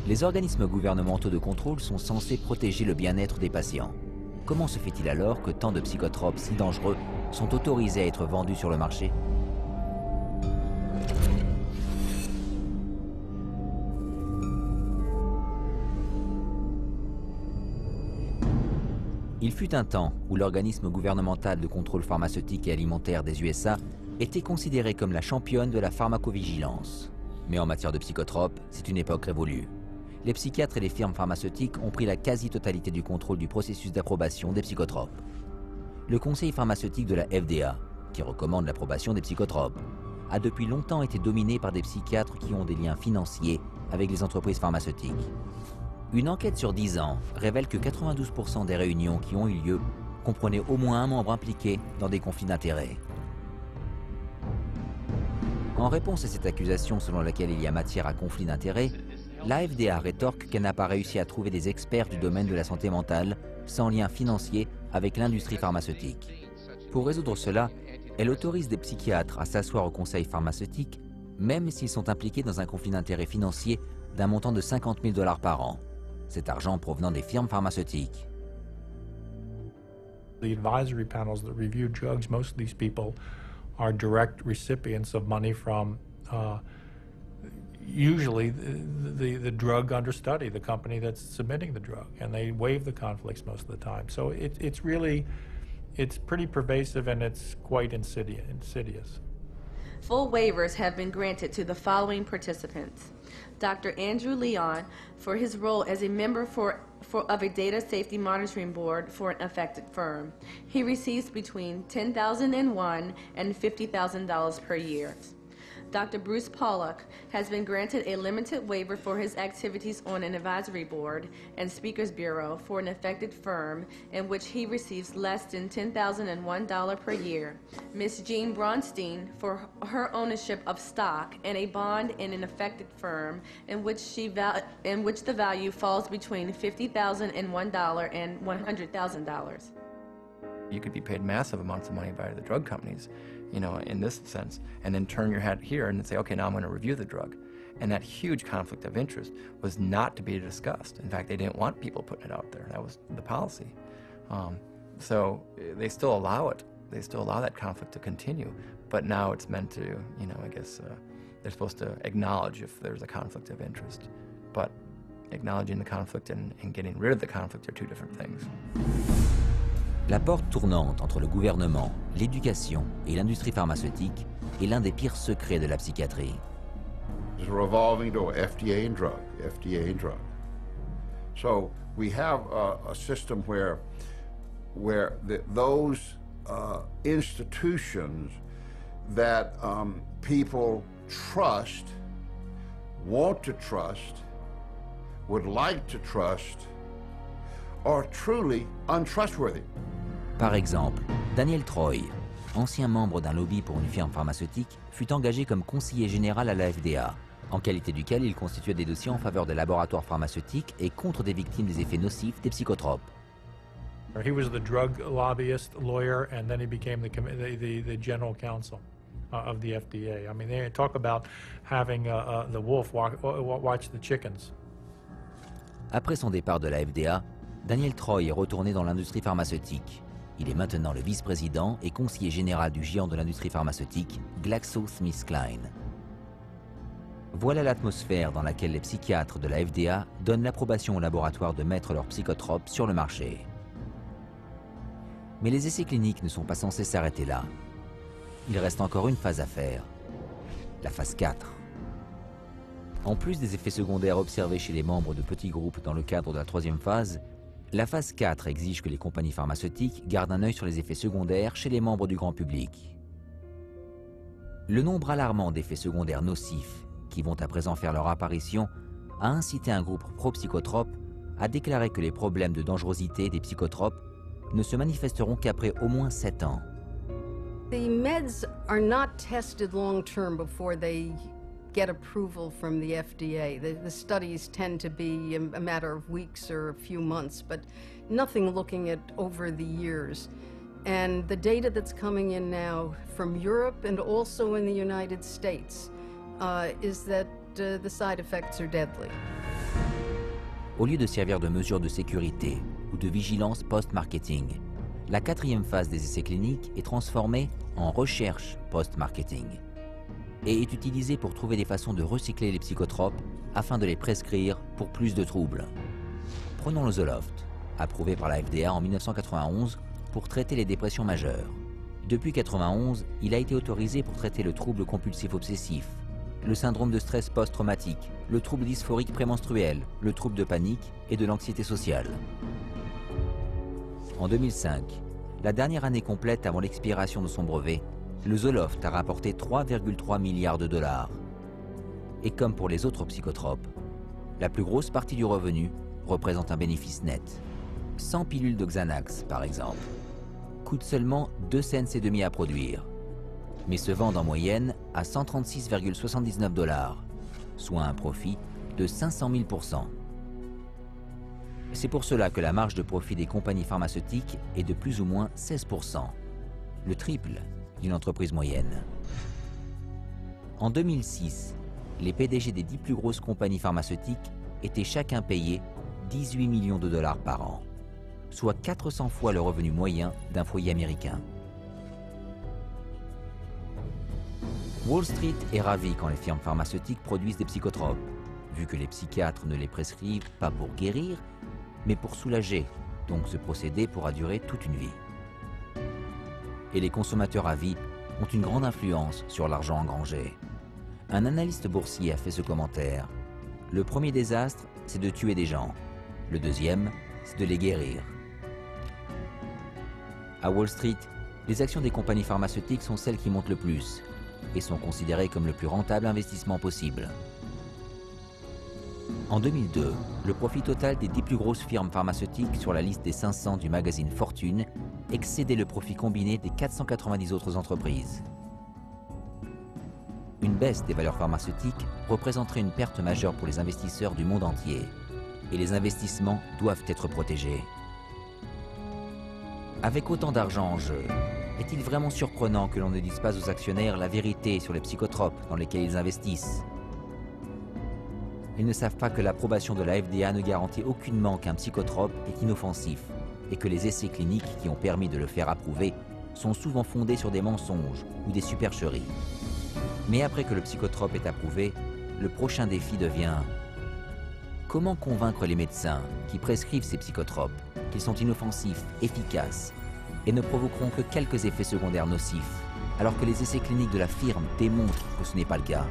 Les organismes gouvernementaux de contrôle sont censés protéger le bien-être des patients. Comment se fait-il alors que tant de psychotropes si dangereux sont autorisés à être vendus sur le marché? Il fut un temps où l'organisme gouvernemental de contrôle pharmaceutique et alimentaire des USA était considéré comme la championne de la pharmacovigilance. Mais en matière de psychotropes, c'est une époque révolue. Les psychiatres et les firmes pharmaceutiques ont pris la quasi-totalité du contrôle du processus d'approbation des psychotropes. Le conseil pharmaceutique de la FDA, qui recommande l'approbation des psychotropes, a depuis longtemps été dominé par des psychiatres qui ont des liens financiers avec les entreprises pharmaceutiques. Une enquête sur 10 ans révèle que 92% des réunions qui ont eu lieu comprenaient au moins un membre impliqué dans des conflits d'intérêts. En réponse à cette accusation selon laquelle il y a matière à conflit d'intérêts, la FDA rétorque qu'elle n'a pas réussi à trouver des experts du domaine de la santé mentale sans lien financier avec l'industrie pharmaceutique. Pour résoudre cela, elle autorise des psychiatres à s'asseoir au conseil pharmaceutique, même s'ils sont impliqués dans un conflit d'intérêts financier d'un montant de 50 000 $ par an. Cet argent provenant des firmes pharmaceutiques. The advisory panels that review drugs, most of these people are direct recipients of money from usually the drug under study, the company that's submitting the drug, and they waive the conflicts most of the time. So it's pretty pervasive, and it's quite insidious. Full waivers have been granted to the following participants. Dr. Andrew Leon for his role as a member of a data safety monitoring board for an affected firm. He receives between $10,001 and $50,000 per year. Dr. Bruce Pollock has been granted a limited waiver for his activities on an advisory board and speakers bureau for an affected firm in which he receives less than $10,001 per year. Ms. Jean Bronstein for her ownership of stock and a bond in an affected firm in which the value falls between $50,001 and $100,000. You could be paid massive amounts of money by the drug companies, you know, in this sense, and then turn your head here and say, okay, now I'm going to review the drug. And that huge conflict of interest was not to be discussed. In fact, they didn't want people putting it out there. That was the policy. So they still allow it. They still allow that conflict to continue. But now it's meant to, you know, I guess they're supposed to acknowledge if there's a conflict of interest. But acknowledging the conflict and getting rid of the conflict are two different things. La porte tournante entre le gouvernement, l'éducation et l'industrie pharmaceutique est l'un des pires secrets de la psychiatrie. It's a revolving door, FDA and drug, FDA and drug. So we have a system where those institutions that people trust, want to trust, would like to trust, are truly untrustworthy. Par exemple, Daniel Troy, ancien membre d'un lobby pour une firme pharmaceutique, fut engagé comme conseiller général à la FDA, en qualité duquel il constituait des dossiers en faveur des laboratoires pharmaceutiques et contre des victimes des effets nocifs des psychotropes. He was the drug lobbyist lawyer, and then he became the general counsel of the FDA. I mean, they talk about having the wolf watch the chickens. Après son départ de la FDA, Daniel Troy est retourné dans l'industrie pharmaceutique. Il est maintenant le vice-président et conseiller général du géant de l'industrie pharmaceutique, GlaxoSmithKline. Voilà l'atmosphère dans laquelle les psychiatres de la FDA donnent l'approbation aux laboratoires de mettre leurs psychotropes sur le marché. Mais les essais cliniques ne sont pas censés s'arrêter là. Il reste encore une phase à faire, la phase 4. En plus des effets secondaires observés chez les membres de petits groupes dans le cadre de la 3e phase, la phase 4 exige que les compagnies pharmaceutiques gardent un œil sur les effets secondaires chez les membres du grand public. Le nombre alarmant d'effets secondaires nocifs qui vont à présent faire leur apparition a incité un groupe pro-psychotropes à déclarer que les problèmes de dangerosité des psychotropes ne se manifesteront qu'après au moins 7 ans. The meds are not tested long-term before they get approval from the FDA. The studies tend to be a matter of weeks or a few months, but nothing looking at over the years. And the data that's coming in now from Europe and also in the United States is that the side effects are deadly. Au lieu de servir de mesure de sécurité ou de vigilance post-marketing, la 4e phase des essais cliniques est transformée en recherche post-marketing et est utilisée pour trouver des façons de recycler les psychotropes afin de les prescrire pour plus de troubles. Prenons le Zoloft, approuvé par la FDA en 1991 pour traiter les dépressions majeures. Depuis 1991, il a été autorisé pour traiter le trouble compulsif obsessif, le syndrome de stress post-traumatique, le trouble dysphorique prémenstruel, le trouble de panique et de l'anxiété sociale. En 2005, la dernière année complète avant l'expiration de son brevet, le Zoloft a rapporté 3,3 milliards de dollars. Et comme pour les autres psychotropes, la plus grosse partie du revenu représente un bénéfice net. 100 pilules de Xanax, par exemple, coûtent seulement 2 cents et demi à produire, mais se vendent en moyenne à 136,79 $, soit un profit de 500 000 %. C'est pour cela que la marge de profit des compagnies pharmaceutiques est de plus ou moins 16 %, le triple d'une entreprise moyenne. En 2006, les PDG des 10 plus grosses compagnies pharmaceutiques étaient chacun payés 18 millions de dollars par an, soit 400 fois le revenu moyen d'un foyer américain. Wall Street est ravi quand les firmes pharmaceutiques produisent des psychotropes, vu que les psychiatres ne les prescrivent pas pour guérir, mais pour soulager, donc ce procédé pourra durer toute une vie. Et les consommateurs avis ont une grande influence sur l'argent engrangé. Un analyste boursier a fait ce commentaire: le premier désastre, c'est de tuer des gens. Le deuxième, c'est de les guérir. À Wall Street, les actions des compagnies pharmaceutiques sont celles qui montent le plus et sont considérées comme le plus rentable investissement possible. En 2002, le profit total des 10 plus grosses firmes pharmaceutiques sur la liste des 500 du magazine Fortune excédait le profit combiné des 490 autres entreprises. Une baisse des valeurs pharmaceutiques représenterait une perte majeure pour les investisseurs du monde entier, et les investissements doivent être protégés. Avec autant d'argent en jeu, est-il vraiment surprenant que l'on ne dise pas aux actionnaires la vérité sur les psychotropes dans lesquels ils investissent? Ils ne savent pas que l'approbation de la FDA ne garantit aucunement qu'un psychotrope est inoffensif et que les essais cliniques qui ont permis de le faire approuver sont souvent fondés sur des mensonges ou des supercheries. Mais après que le psychotrope est approuvé, le prochain défi devient: comment convaincre les médecins qui prescrivent ces psychotropes qu'ils sont inoffensifs, efficaces et ne provoqueront que quelques effets secondaires nocifs, alors que les essais cliniques de la firme démontrent que ce n'est pas le cas?